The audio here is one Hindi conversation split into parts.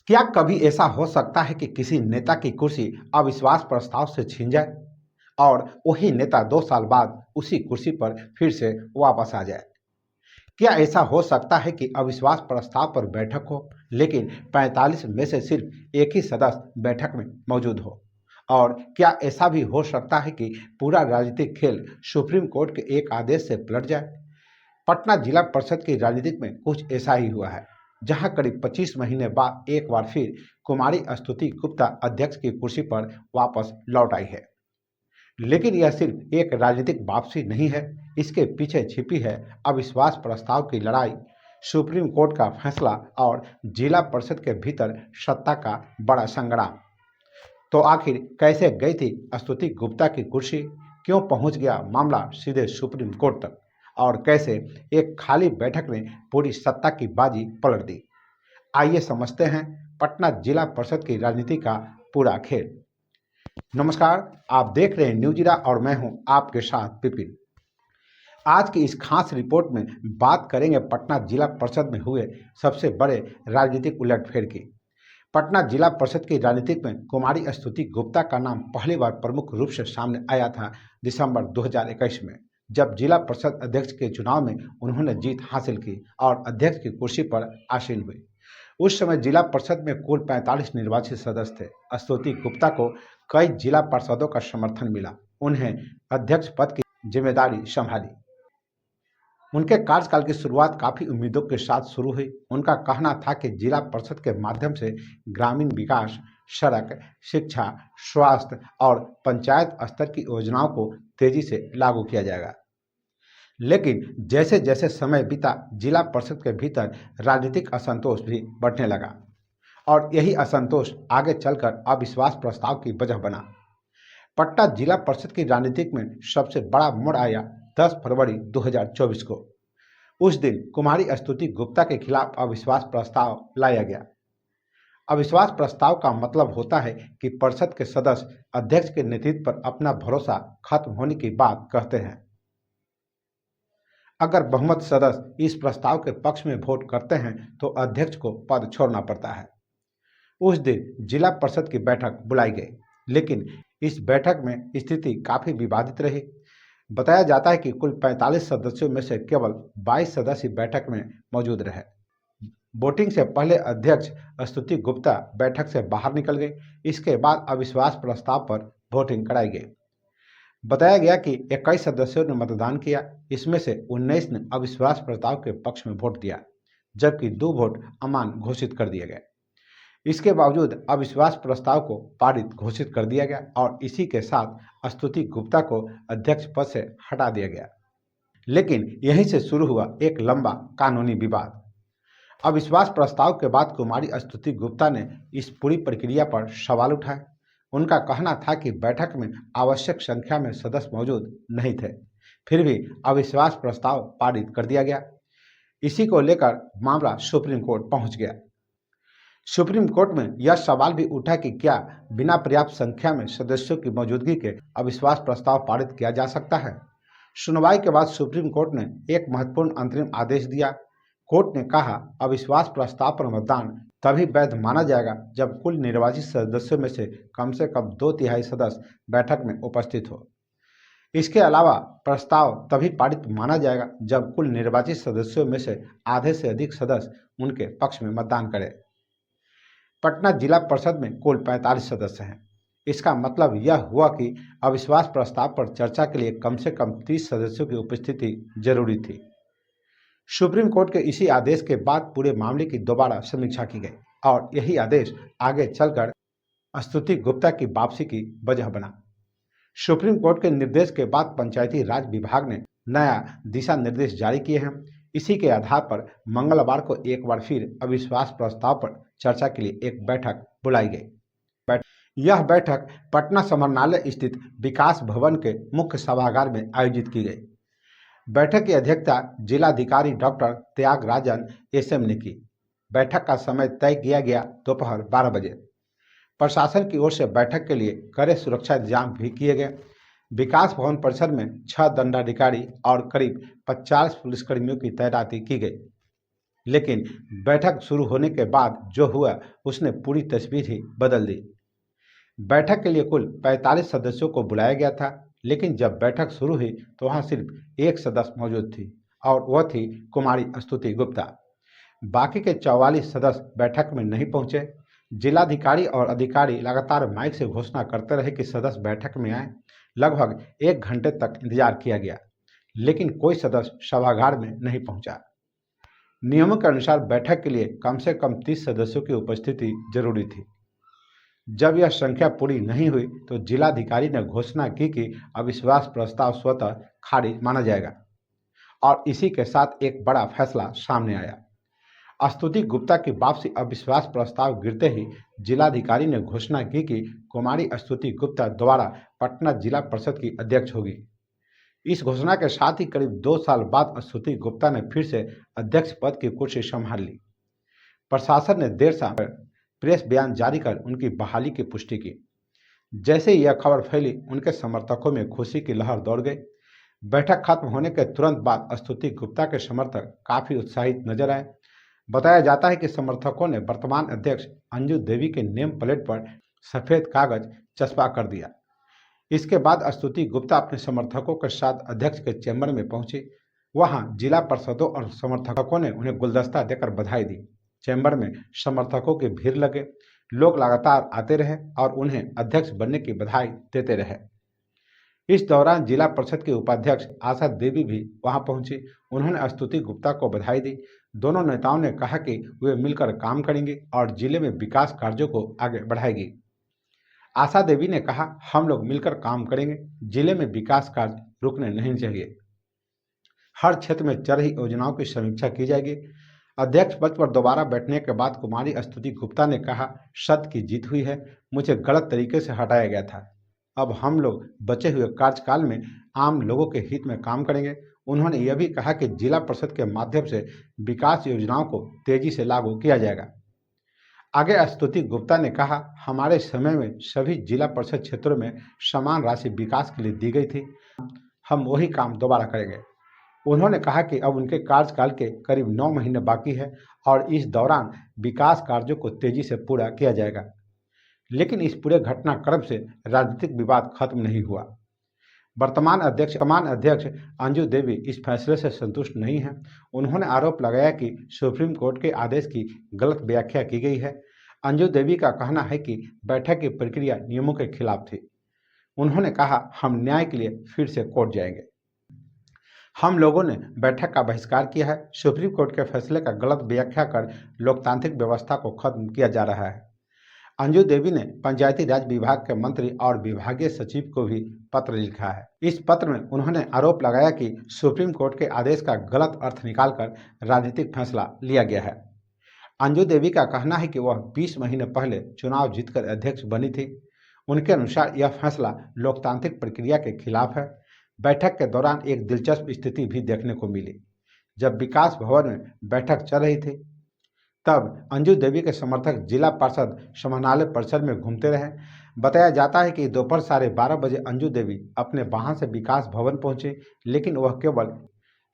क्या कभी ऐसा हो सकता है कि किसी नेता की कुर्सी अविश्वास प्रस्ताव से छीन जाए और वही नेता 2 साल बाद उसी कुर्सी पर फिर से वापस आ जाए? क्या ऐसा हो सकता है कि अविश्वास प्रस्ताव पर बैठक हो, लेकिन 45 में से सिर्फ एक ही सदस्य बैठक में मौजूद हो? और क्या ऐसा भी हो सकता है कि पूरा राजनीतिक खेल सुप्रीम कोर्ट के एक आदेश से पलट जाए? पटना जिला परिषद की राजनीति में कुछ ऐसा ही हुआ है, जहां करीब 25 महीने बाद एक बार फिर कुमारी स्तुति गुप्ता अध्यक्ष की कुर्सी पर वापस लौट आई है। लेकिन यह सिर्फ एक राजनीतिक वापसी नहीं है, इसके पीछे छिपी है अविश्वास प्रस्ताव की लड़ाई, सुप्रीम कोर्ट का फैसला और जिला परिषद के भीतर सत्ता का बड़ा संग्राम। तो आखिर कैसे गई थी स्तुति गुप्ता की कुर्सी, क्यों पहुंच गया मामला सीधे सुप्रीम कोर्ट तक, और कैसे एक खाली बैठक ने पूरी सत्ता की बाजी पलट दी? आइए समझते हैं पटना जिला परिषद की राजनीति का पूरा खेल। नमस्कार, आप देख रहे हैं न्यूजिरा और मैं हूं आपके साथ विपिन। आज की इस खास रिपोर्ट में बात करेंगे पटना जिला परिषद में हुए सबसे बड़े राजनीतिक उलटफेर की। पटना जिला परिषद की राजनीति में कुमारी स्तुति गुप्ता का नाम पहली बार प्रमुख रूप से सामने आया था दिसंबर 2021 में, जब जिला परिषद अध्यक्ष के चुनाव में उन्होंने जीत हासिल की और अध्यक्ष की कुर्सी पर आसीन हुई। उस समय जिला परिषद में कुल 45 निर्वाचित सदस्य थे। स्तुति गुप्ता को कई जिला पार्षदों का समर्थन मिला, उन्हें अध्यक्ष पद की जिम्मेदारी संभाली। उनके कार्यकाल की शुरुआत काफी उम्मीदों के साथ शुरू हुई। उनका कहना था कि जिला परिषद के माध्यम से ग्रामीण विकास, सड़क, शिक्षा, स्वास्थ्य और पंचायत स्तर की योजनाओं को तेजी से लागू किया जाएगा। लेकिन जैसे जैसे समय बीता, जिला परिषद के भीतर राजनीतिक असंतोष भी बढ़ने लगा और यही असंतोष आगे चलकर अविश्वास प्रस्ताव की वजह बना। पटना जिला परिषद की राजनीति में सबसे बड़ा मोड़ आया 10 फरवरी 2024 को। उस दिन कुमारी स्तुति गुप्ता के खिलाफ अविश्वास प्रस्ताव लाया गया। अविश्वास प्रस्ताव का मतलब होता है कि परिषद के सदस्य अध्यक्ष के नेतृत्व पर अपना भरोसा खत्म होने की बात कहते हैं। अगर बहुमत सदस्य इस प्रस्ताव के पक्ष में वोट करते हैं तो अध्यक्ष को पद छोड़ना पड़ता है। उस दिन जिला परिषद की बैठक बुलाई गई, लेकिन इस बैठक में स्थिति काफी विवादित रही। बताया जाता है कि कुल 45 सदस्यों में से केवल 22 सदस्य बैठक में मौजूद रहे। वोटिंग से पहले अध्यक्ष स्तुति गुप्ता बैठक से बाहर निकल गई। इसके बाद अविश्वास प्रस्ताव पर वोटिंग कराई गई। बताया गया कि 21 सदस्यों ने मतदान किया, इसमें से 19 ने अविश्वास प्रस्ताव के पक्ष में वोट दिया, जबकि 2 वोट अमान्य घोषित कर दिए गए। इसके बावजूद अविश्वास प्रस्ताव को पारित घोषित कर दिया गया और इसी के साथ स्तुति गुप्ता को अध्यक्ष पद से हटा दिया गया। लेकिन यहीं से शुरू हुआ एक लंबा कानूनी विवाद। अविश्वास प्रस्ताव के बाद कुमारी स्तुति गुप्ता ने इस पूरी प्रक्रिया पर सवाल उठाए। उनका कहना था कि बैठक में आवश्यक संख्या में सदस्य मौजूद नहीं थे, फिर भी अविश्वास प्रस्ताव पारित कर दिया गया। इसी को लेकर मामला सुप्रीम कोर्ट पहुंच गया। सुप्रीम कोर्ट में यह सवाल भी उठा कि क्या बिना पर्याप्त संख्या में सदस्यों की मौजूदगी के अविश्वास प्रस्ताव पारित किया जा सकता है। सुनवाई के बाद सुप्रीम कोर्ट ने एक महत्वपूर्ण अंतरिम आदेश दिया। कोर्ट ने कहा, अविश्वास प्रस्ताव पर मतदान तभी वैध माना जाएगा जब कुल निर्वाचित सदस्यों में से कम 2/3 सदस्य बैठक में उपस्थित हो। इसके अलावा प्रस्ताव तभी पारित माना जाएगा जब कुल निर्वाचित सदस्यों में से आधे से अधिक सदस्य उनके पक्ष में मतदान करें। पटना जिला परिषद में कुल 45 सदस्य हैं। इसका मतलब यह हुआ कि अविश्वास प्रस्ताव पर चर्चा के लिए कम से कम 30 सदस्यों की उपस्थिति जरूरी थी। सुप्रीम कोर्ट के इसी आदेश के बाद पूरे मामले की दोबारा समीक्षा की गई और यही आदेश आगे चलकर स्तुति गुप्ता की वापसी की वजह बना। सुप्रीम कोर्ट के निर्देश के बाद पंचायती राज विभाग ने नया दिशा निर्देश जारी किए हैं। इसी के आधार पर मंगलवार को एक बार फिर अविश्वास प्रस्ताव पर चर्चा के लिए एक बैठक बुलाई गई। यह बैठक पटना समाहरणालय स्थित विकास भवन के मुख्य सभागार में आयोजित की गई। बैठक की अध्यक्षता जिलाधिकारी डॉक्टर त्यागराजन एसएम ने की। बैठक का समय तय किया गया दोपहर 12 बजे। प्रशासन की ओर से बैठक के लिए कड़े सुरक्षा इंतजाम भी किए गए। विकास भवन परिसर में 6 दंडाधिकारी और करीब 50 पुलिसकर्मियों की तैनाती की गई। लेकिन बैठक शुरू होने के बाद जो हुआ उसने पूरी तस्वीर ही बदल दी। बैठक के लिए कुल 45 सदस्यों को बुलाया गया था, लेकिन जब बैठक शुरू हुई तो वहां सिर्फ एक सदस्य मौजूद थी और वह थी कुमारी स्तुति गुप्ता। बाकी के 44 सदस्य बैठक में नहीं पहुंचे। जिलाधिकारी और अधिकारी लगातार माइक से घोषणा करते रहे कि सदस्य बैठक में आए। लगभग 1 घंटे तक इंतजार किया गया, लेकिन कोई सदस्य सभागार में नहीं पहुंचा। नियमों के अनुसार बैठक के लिए कम से कम 30 सदस्यों की उपस्थिति जरूरी थी। जब यह संख्या पूरी नहीं हुई तो जिलाधिकारी ने घोषणा की कि अविश्वास प्रस्ताव स्वतः खारिज माना जाएगा और इसी के साथ एक बड़ा फैसला सामने आया। स्तुति गुप्ता की वापसी अविश्वास प्रस्ताव गिरते ही जिलाधिकारी ने घोषणा की कि कुमारी स्तुति गुप्ता दोबारा पटना जिला परिषद की अध्यक्ष होगी। इस घोषणा के साथ ही करीब 2 साल बाद स्तुति गुप्ता ने फिर से अध्यक्ष पद की कुर्सी संभाल ली। प्रशासन ने देर शाम प्रेस बयान जारी कर उनकी बहाली की पुष्टि की। जैसे ही यह खबर फैली, उनके समर्थकों में खुशी की लहर दौड़ गई। बैठक खत्म होने के तुरंत बाद स्तुति गुप्ता के समर्थक काफी उत्साहित नजर आए। बताया जाता है कि समर्थकों ने वर्तमान अध्यक्ष अंजू देवी के नेम प्लेट पर सफेद कागज चस्पा कर दिया। इसके बाद स्तुति गुप्ता अपने समर्थकों के साथ अध्यक्ष के चैम्बर में पहुंची। वहां जिला पार्षदों और समर्थकों ने उन्हें गुलदस्ता देकर बधाई दी। चैम्बर में समर्थकों की भीड़ लगे। लोग लगातार आते रहे और उन्हें अध्यक्ष बनने की बधाई देते रहे। इस दौरान जिला परिषद की उपाध्यक्ष आशा देवी भी वहां पहुंची। उन्होंने स्तुति गुप्ता को बधाई दी। दोनों नेताओं ने कहा कि वे मिलकर काम करेंगे और जिले में विकास कार्यों को आगे बढ़ाएगी। आशा देवी ने कहा, हम लोग मिलकर काम करेंगे, जिले में विकास कार्य रुकने नहीं चाहिए। हर क्षेत्र में चल रही योजनाओं की समीक्षा की जाएगी। अध्यक्ष पद पर दोबारा बैठने के बाद कुमारी स्तुति गुप्ता ने कहा, सत्य की जीत हुई है, मुझे गलत तरीके से हटाया गया था। अब हम लोग बचे हुए कार्यकाल में आम लोगों के हित में काम करेंगे। उन्होंने यह भी कहा कि जिला परिषद के माध्यम से विकास योजनाओं को तेजी से लागू किया जाएगा। आगे स्तुति गुप्ता ने कहा, हमारे समय में सभी जिला परिषद क्षेत्रों में समान राशि विकास के लिए दी गई थी। हम वही काम दोबारा करेंगे। उन्होंने कहा कि अब उनके कार्यकाल के करीब 9 महीने बाकी है और इस दौरान विकास कार्यों को तेजी से पूरा किया जाएगा। लेकिन इस पूरे घटनाक्रम से राजनीतिक विवाद खत्म नहीं हुआ। वर्तमान अध्यक्ष अंजू देवी इस फैसले से संतुष्ट नहीं हैं। उन्होंने आरोप लगाया कि सुप्रीम कोर्ट के आदेश की गलत व्याख्या की गई है। अंजू देवी का कहना है कि बैठक की प्रक्रिया नियमों के खिलाफ थी। उन्होंने कहा, हम न्याय के लिए फिर से कोर्ट जाएंगे। हम लोगों ने बैठक का बहिष्कार किया है। सुप्रीम कोर्ट के फैसले का गलत व्याख्या कर लोकतांत्रिक व्यवस्था को खत्म किया जा रहा है। अंजू देवी ने पंचायती राज विभाग के मंत्री और विभागीय सचिव को भी पत्र लिखा है। इस पत्र में उन्होंने आरोप लगाया कि सुप्रीम कोर्ट के आदेश का गलत अर्थ निकालकर राजनीतिक फैसला लिया गया है। अंजू देवी का कहना है कि वह 20 महीने पहले चुनाव जीतकर अध्यक्ष बनी थी। उनके अनुसार यह फैसला लोकतांत्रिक प्रक्रिया के खिलाफ है। बैठक के दौरान एक दिलचस्प स्थिति भी देखने को मिली। जब विकास भवन में बैठक चल रही थी, तब अंजू देवी के समर्थक जिला पार्षद समाहरणालय परिसर में घूमते रहे। बताया जाता है कि दोपहर 12:30 बजे अंजू देवी अपने वाहन से विकास भवन पहुंची, लेकिन वह केवल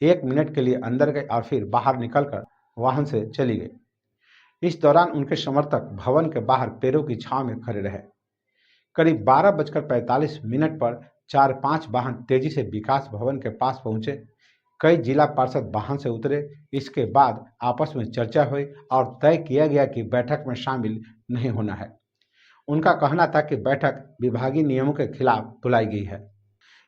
1 मिनट के लिए अंदर गए और फिर बाहर निकलकर वाहन से चली गई। इस दौरान उनके समर्थक भवन के बाहर पेड़ों की छांव में खड़े रहे। करीब 12:45 पर 4-5 वाहन तेजी से विकास भवन के पास पहुंचे। कई जिला पार्षद वाहन से उतरे। इसके बाद आपस में चर्चा हुई और तय किया गया कि बैठक में शामिल नहीं होना है। उनका कहना था कि बैठक विभागीय नियमों के खिलाफ बुलाई गई है।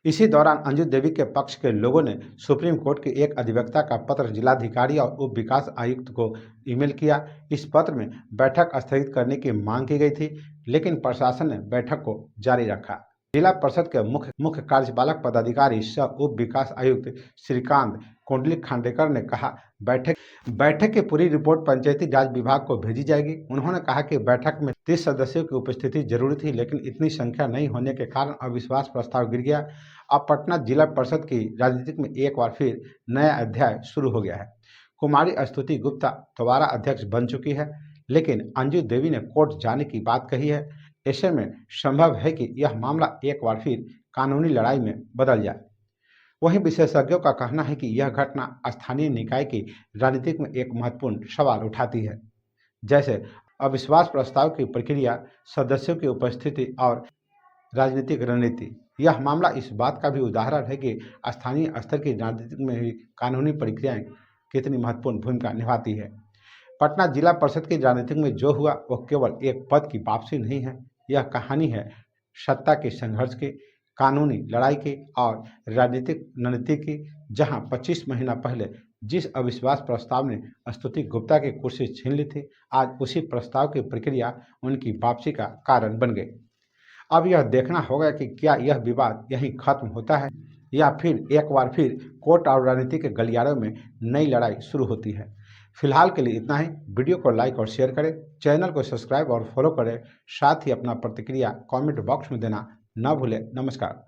इसी दौरान अंजू देवी के पक्ष के लोगों ने सुप्रीम कोर्ट के एक अधिवक्ता का पत्र जिलाधिकारी और उप विकास आयुक्त को ईमेल किया। इस पत्र में बैठक स्थगित करने की मांग की गई थी, लेकिन प्रशासन ने बैठक को जारी रखा। जिला परिषद के मुख्य कार्यपालक पदाधिकारी सह उप विकास आयुक्त श्रीकांत कुंडली खांडेकर ने कहा, बैठक की पूरी रिपोर्ट पंचायती राज विभाग को भेजी जाएगी। उन्होंने कहा कि बैठक में 30 सदस्यों की उपस्थिति जरूरी थी, लेकिन इतनी संख्या नहीं होने के कारण अविश्वास प्रस्ताव गिर गया। अब पटना जिला परिषद की राजनीति में एक बार फिर नया अध्याय शुरू हो गया है। कुमारी स्तुति गुप्ता दोबारा अध्यक्ष बन चुकी है, लेकिन अंजू देवी ने कोर्ट जाने की बात कही है। ऐसे में संभव है कि यह मामला एक बार फिर कानूनी लड़ाई में बदल जाए। वहीं विशेषज्ञों का कहना है कि यह घटना स्थानीय निकाय की राजनीति में एक महत्वपूर्ण सवाल उठाती है, जैसे अविश्वास प्रस्ताव की प्रक्रिया, सदस्यों की उपस्थिति और राजनीतिक रणनीति। यह मामला इस बात का भी उदाहरण है कि स्थानीय स्तर की राजनीति में भी कानूनी प्रक्रियाएं कितनी महत्वपूर्ण भूमिका निभाती है। पटना जिला परिषद की राजनीति में जो हुआ वह केवल एक पद की वापसी नहीं है, यह कहानी है सत्ता के संघर्ष की, कानूनी लड़ाई की और राजनीतिक रणनीति की। जहां 25 महीना पहले जिस अविश्वास प्रस्ताव ने स्तुति गुप्ता की कुर्सी छीन ली थी, आज उसी प्रस्ताव की प्रक्रिया उनकी वापसी का कारण बन गई। अब यह देखना होगा कि क्या यह विवाद यहीं खत्म होता है या फिर एक बार फिर कोर्ट और राजनीति के गलियारों में नई लड़ाई शुरू होती है। फिलहाल के लिए इतना ही। वीडियो को लाइक और शेयर करें, चैनल को सब्सक्राइब और फॉलो करें, साथ ही अपना प्रतिक्रिया कमेंट बॉक्स में देना न भूलें। नमस्कार।